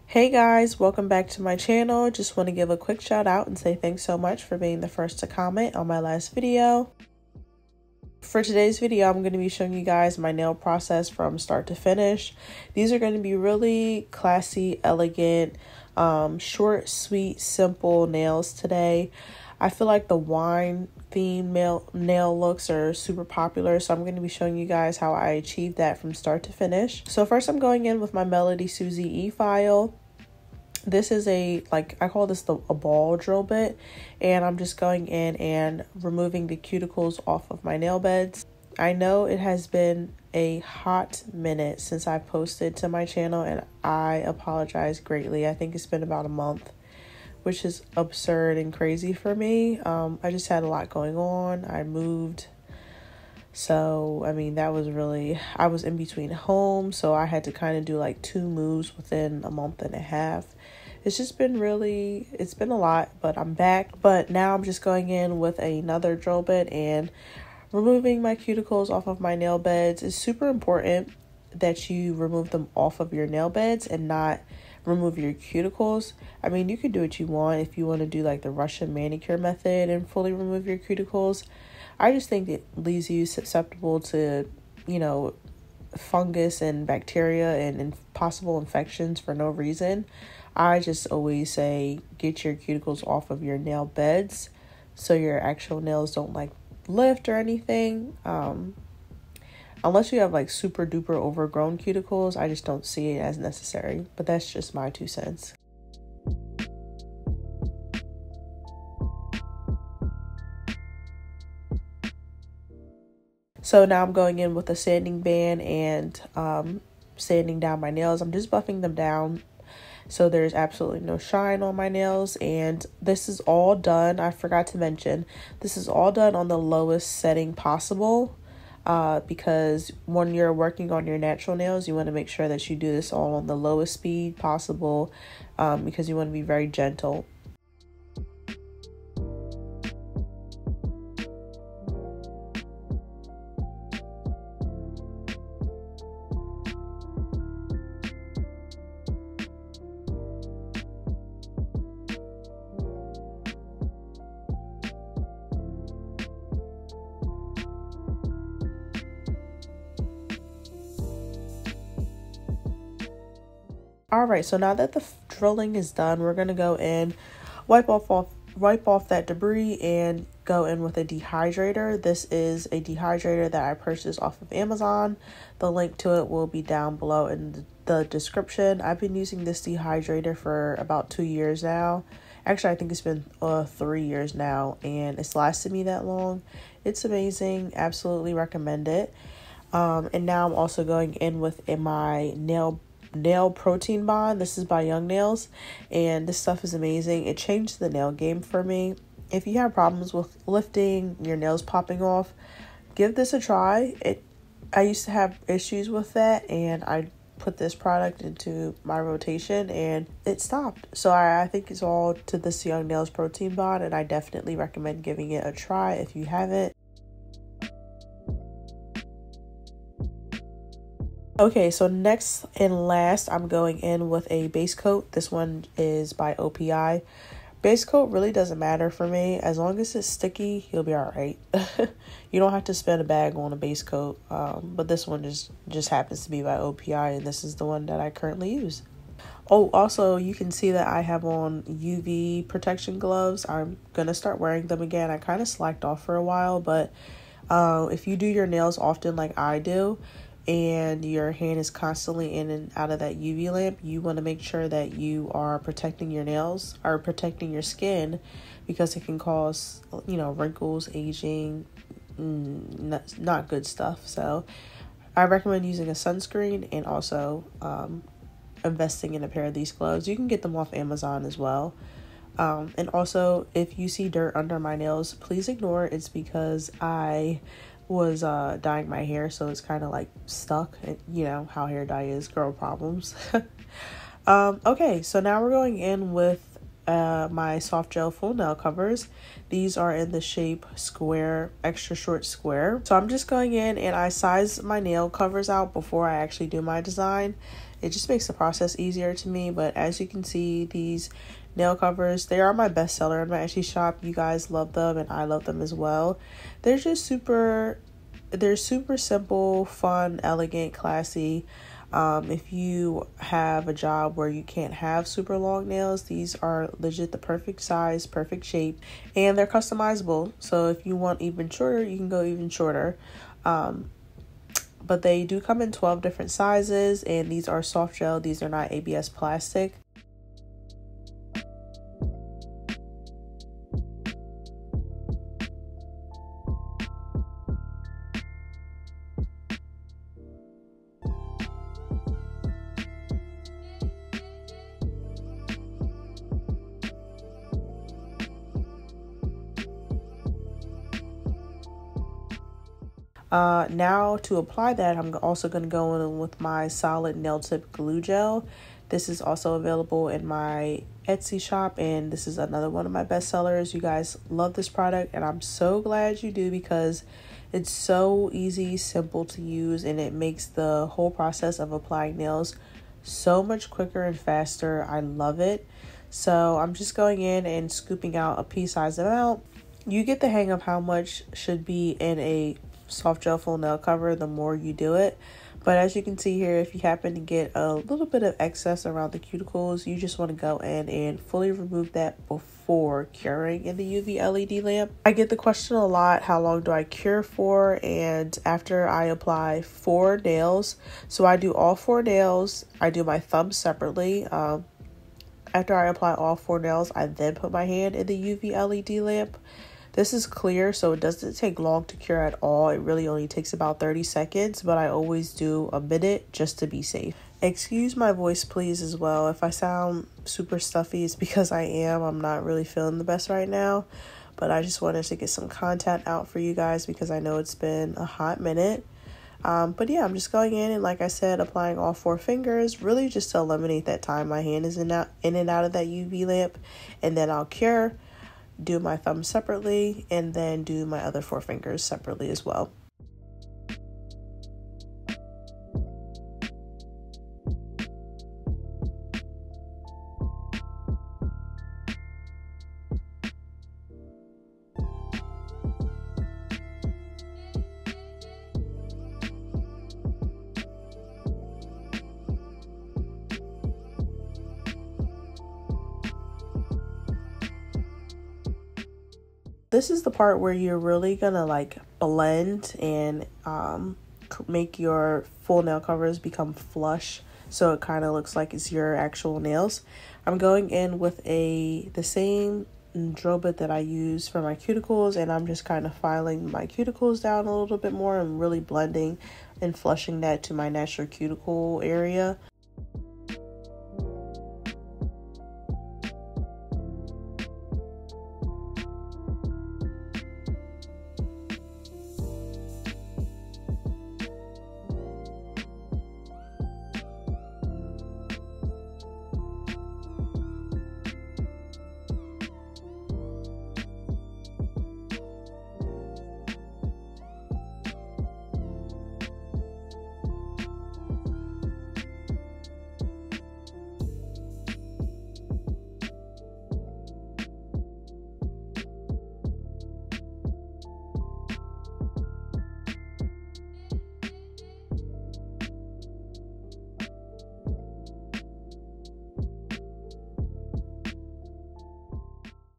Hey guys, welcome back to my channel. Just want to give a quick shout out and say thanks so much for being the first to comment on my last video. For today's video, I'm going to be showing you guys my nail process from start to finish. These are going to be really classy, elegant, short, sweet, simple nails today. I feel like the wine theme nail looks are super popular, so I'm going to be showing you guys how I achieved that from start to finish. So first I'm going in with my MelodySusie e-file. This is I call this a ball drill bit, and I'm just going in and removing the cuticles off of my nail beds. I know it has been a hot minute since I posted to my channel, and I apologize greatly. I think it's been about a month, which is absurd and crazy for me. I just had a lot going on. I moved. So, I mean, I was in between home, so I had to kind of do like 2 moves within a month and a half. It's just been it's been a lot, but I'm back. But now I'm just going in with another drill bit and removing my cuticles off of my nail beds. It's super important that you remove them off of your nail beds and not remove your cuticles. I mean, you can do what you want if you want to do like the Russian manicure method and fully remove your cuticles. I just think it leaves you susceptible to, fungus and bacteria and possible infections for no reason. I just always say get your cuticles off of your nail beds so your actual nails don't lift or anything. Unless you have super duper overgrown cuticles, I just don't see it as necessary, but that's just my 2 cents. So now I'm going in with a sanding band and sanding down my nails. I'm just buffing them down so there's absolutely no shine on my nails. And this is all done, I forgot to mention, this is all done on the lowest setting possible because when you're working on your natural nails, you want to make sure that you do this all on the lowest speed possible because you want to be very gentle. Alright, so now that the drilling is done, we're going to go in, wipe off that debris and go in with a dehydrator. This is a dehydrator that I purchased off of Amazon. The link to it will be down below in the description. I've been using this dehydrator for about 2 years now. Actually, I think it's been 3 years now, and it's lasted me that long. It's amazing. Absolutely recommend it. And now I'm also going in with my nail protein bond. This is by Young Nails, and this stuff is amazing. It changed the nail game for me. If you have problems with lifting, your nails popping off, give this a try. I used to have issues with that, and I put this product into my rotation and it stopped. So I think it's all to this Young Nails protein bond, and I definitely recommend giving it a try if you haven't. Okay, so next and last, I'm going in with a base coat. This one is by OPI. Base coat really doesn't matter for me. As long as it's sticky, you'll be all right. You don't have to spend a bag on a base coat, but this one just happens to be by OPI, and this is the one that I currently use. Oh, also, you can see that I have on UV protection gloves. I'm going to start wearing them again. I kind of slacked off for a while, but If you do your nails often like I do, and your hand is constantly in and out of that UV lamp, you want to make sure that you are protecting your nails or protecting your skin, because it can cause, you know, wrinkles, aging, not good stuff. So I recommend using a sunscreen and also investing in a pair of these gloves. You can get them off Amazon as well. And also, if you see dirt under my nails, please ignore it. It's because I was dyeing my hair, so it's kind of like stuck. You know how hair dye is, girl problems. Okay, so now we're going in with my soft gel full nail covers. These are in the shape square, extra short square. So I'm just going in and I size my nail covers out before I actually do my design. It just makes the process easier to me. But as you can see, these nail covers, they are my best seller in my Etsy shop. You guys love them and I love them as well. They're just super simple, fun, elegant, classy. If you have a job where you can't have super long nails, these are legit the perfect size, perfect shape, and they're customizable. So if you want even shorter, you can go even shorter. But they do come in 12 different sizes, and these are soft gel. These are not ABS plastic. Now to apply that, I'm also going to go in with my solid nail tip glue gel. This is also available in my Etsy shop, and this is another one of my best sellers. You guys love this product, and I'm so glad you do, because it's so easy, simple to use, and it makes the whole process of applying nails so much quicker and faster. I love it. So I'm just going in and scooping out a pea-sized amount. You get the hang of how much should be in a soft gel full nail cover the more you do it. But as you can see here, if you happen to get a little bit of excess around the cuticles, you just want to go in and fully remove that before curing in the UV LED lamp. I get the question a lot, how long do I cure for? And after I apply 4 nails, so I do all 4 nails, I do my thumbs separately. After I apply all 4 nails, I then put my hand in the UV LED lamp. This is clear, so it doesn't take long to cure at all. It really only takes about 30 seconds, but I always do a minute just to be safe. Excuse my voice, please, as well. If I sound super stuffy, it's because I am. I'm not really feeling the best right now, but I just wanted to get some content out for you guys because I know it's been a hot minute. But yeah, I'm just going in and, like I said, applying all 4 fingers, really just to eliminate that time my hand is in and out of that UV lamp, and then I'll cure, do my thumb separately, and then do my other 4 fingers separately as well. This is the part where you're really gonna like blend and make your full nail covers become flush, so it kind of looks like it's your actual nails. I'm going in with the same drill bit that I use for my cuticles, and I'm just kind of filing my cuticles down a little bit more and really blending and flushing that to my natural cuticle area.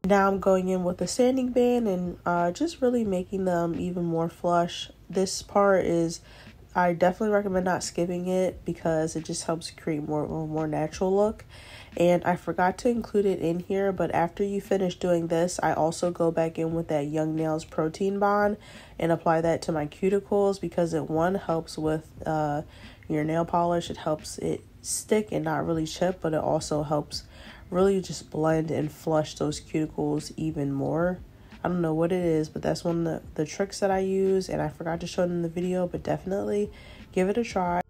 Now I'm going in with a sanding band and just really making them even more flush. This part is, I definitely recommend not skipping it because it just helps create a more natural look. And I forgot to include it in here, but after you finish doing this, I also go back in with that Young Nails Protein Bond and apply that to my cuticles because it, one, helps with your nail polish. It helps it stick and not really chip, but it also helps really just blend and flush those cuticles even more. I don't know what it is, but that's one of the tricks that I use, and I forgot to show it in the video, but definitely give it a try.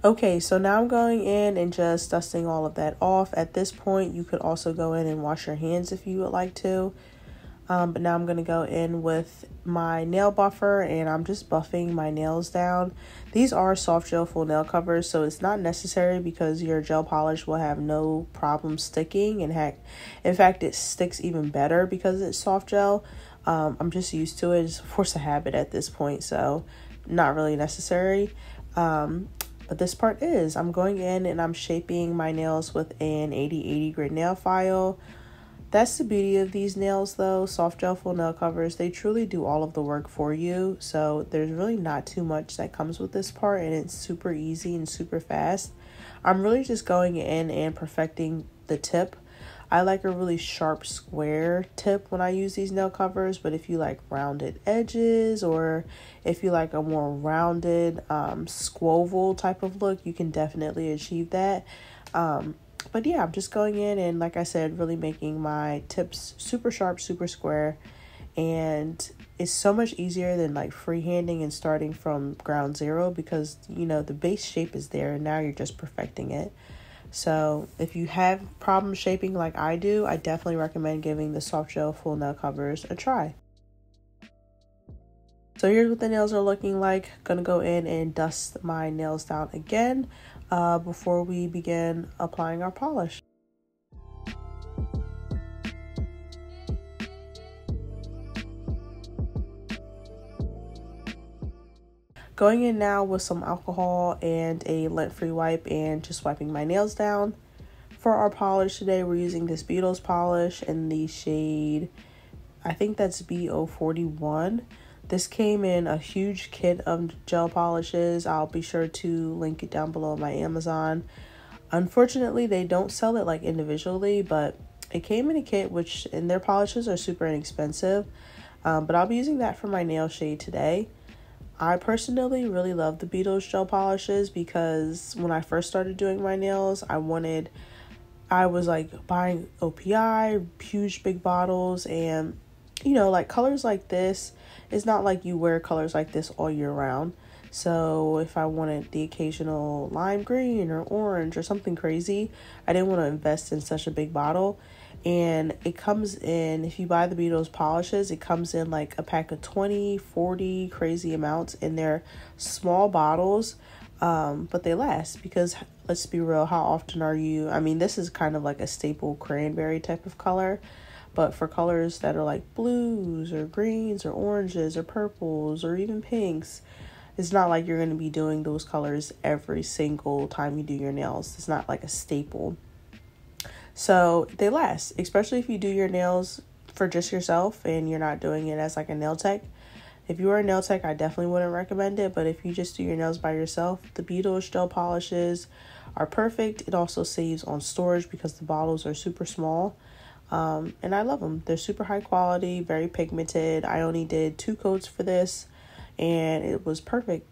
Okay, so now I'm going in and just dusting all of that off. At this point, you could also go in and wash your hands if you would like to. But now I'm going to go in with my nail buffer and I'm just buffing my nails down. These are soft gel full nail covers, so it's not necessary because your gel polish will have no problem sticking. And in fact, it sticks even better because it's soft gel. I'm just used to it. It's a force of habit at this point, so not really necessary. But this part is, I'm going in and I'm shaping my nails with an 80/80 grit nail file. That's the beauty of these nails though, soft gel full nail covers. They truly do all of the work for you. So there's really not too much that comes with this part and it's super easy and super fast. I'm really just going in and perfecting the tip. I like a really sharp square tip when I use these nail covers, but if you like rounded edges or if you like a more rounded squoval type of look, you can definitely achieve that. But yeah, I'm just going in and like I said, really making my tips super sharp, super square. And it's so much easier than like freehanding and starting from ground zero because, you know, the base shape is there and now you're just perfecting it. So if you have problem shaping like I do, I definitely recommend giving the soft gel full nail covers a try. So here's what the nails are looking like. Gonna go in and dust my nails down again before we begin applying our polish. Going in now with some alcohol and a lint-free wipe and just wiping my nails down. For our polish today, we're using this Beetles polish in the shade, I think that's BO41. This came in a huge kit of gel polishes. I'll be sure to link it down below on my Amazon. Unfortunately, they don't sell it like individually, but it came in a kit, and their polishes are super inexpensive. But I'll be using that for my nail shade today. I personally really love the Beetles gel polishes because when I first started doing my nails, I was like buying OPI, huge big bottles, and you know, like colors like this, it's not like you wear colors like this all year round. So if I wanted the occasional lime green or orange or something crazy, I didn't want to invest in such a big bottle. And it comes in, if you buy the Beetles polishes, it comes in like a pack of 20, 40 crazy amounts in their small bottles. But they last because let's be real, how often are you, I mean, this is kind of like a staple cranberry type of color, but for colors that are like blues or greens or oranges or purples or even pinks, it's not like you're going to be doing those colors every single time you do your nails. It's not like a staple. So they last, especially if you do your nails for just yourself and you're not doing it as like a nail tech. If you are a nail tech, I definitely wouldn't recommend it. But if you just do your nails by yourself, the Beetles gel polishes are perfect. It also saves on storage because the bottles are super small. And I love them. They're super high quality, very pigmented. I only did 2 coats for this and it was perfect.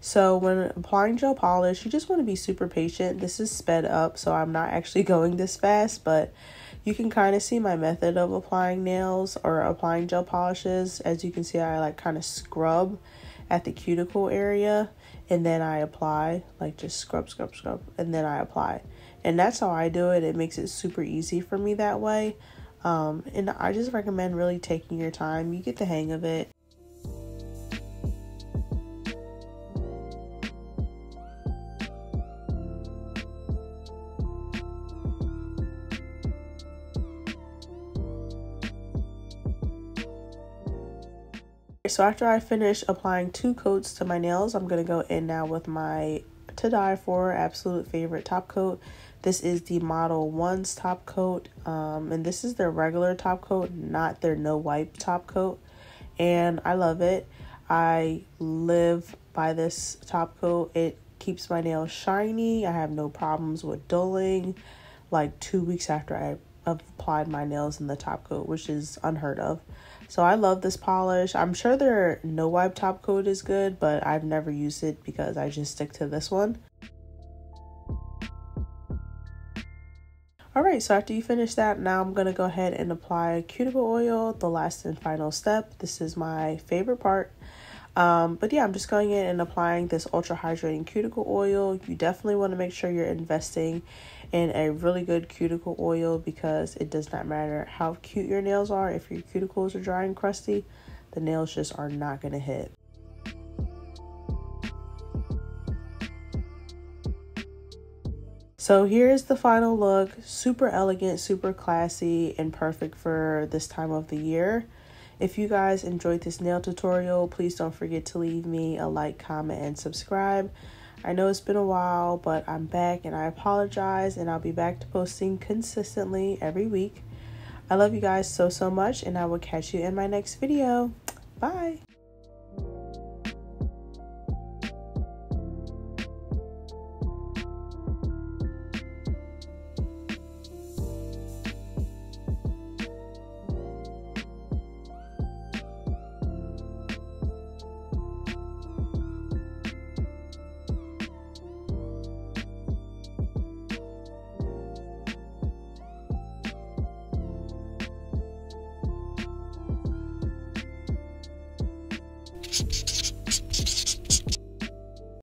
So when applying gel polish, you just want to be super patient. This is sped up, so I'm not actually going this fast, but you can kind of see my method of applying nails or applying gel polishes. As you can see, I like kind of scrub at the cuticle area and then I apply, like just scrub, and then I apply. And that's how I do it. It makes it super easy for me that way. And I just recommend really taking your time. You get the hang of it. So after I finish applying 2 coats to my nails, I'm going to go in now with my to die for absolute favorite top coat. This is the Model 1's top coat, and this is their regular top coat, not their no wipe top coat, and I love it. I live by this top coat. It keeps my nails shiny. I have no problems with dulling like 2 weeks after I have applied my nails in the top coat, which is unheard of. So I love this polish. I'm sure their no wipe top coat is good, but I've never used it because I just stick to this one. Alright, so after you finish that, now I'm going to go ahead and apply cuticle oil, the last and final step. This is my favorite part. But yeah, I'm just going in and applying this ultra hydrating cuticle oil. You definitely want to make sure you're investing in a really good cuticle oil because it does not matter how cute your nails are. If your cuticles are dry and crusty, the nails just are not going to hit. So here's the final look. Super elegant, super classy, and perfect for this time of the year. If you guys enjoyed this nail tutorial, please don't forget to leave me a like, comment, and subscribe. I know it's been a while, but I'm back and I apologize, and I'll be back to posting consistently every week. I love you guys so much, and I will catch you in my next video. Bye! You